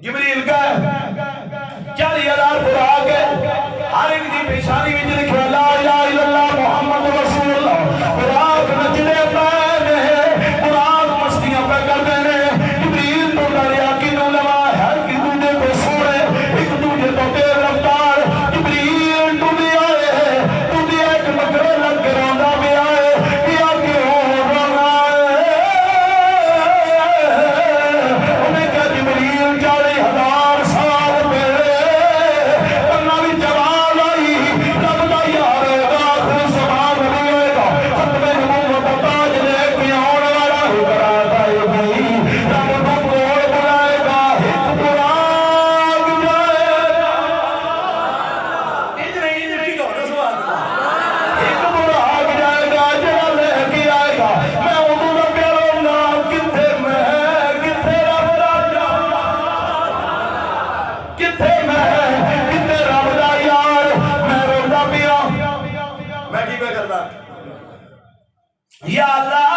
जिबरील का 40,000 बुरा के हर एक की पेशानी में लिखा ला इलाहा इल्लल्लाह मुहम्मद रसूलुल्लाह। बुराक नचदे पे ने, बुराक मस्तियां पे करते ने। जिबरील तो डरिया किनू लवा है कि दूजे को सोने, एक दूजे तो तेज रफ्तार। जिबरील तू भी आए, तू भी एक मकरे लग के रोंदा भी आए कि आगे हो रोना है। उन्हें कहा जिबरील 40,000 साल मेरे पन्ना भी जवाब आई रब दा यार आखिर समान नहीं होएगा। खत्मे नबूवत दा ताज लेके आने वाला ही कराता है भाई। रब को कोल बुलाएगा, हित बुराक जाएगा। इंज नहीं इंज की कहो सुभान अल्लाह। हित बुराक जाएगा जरा लेके आएगा। मैं उदू दा प्यारो ना किथे मैं किथे रब दा यार, किथे मैं किथे रब दा यार। मैं रोंदा पिया, मैं की पे करदा या अल्लाह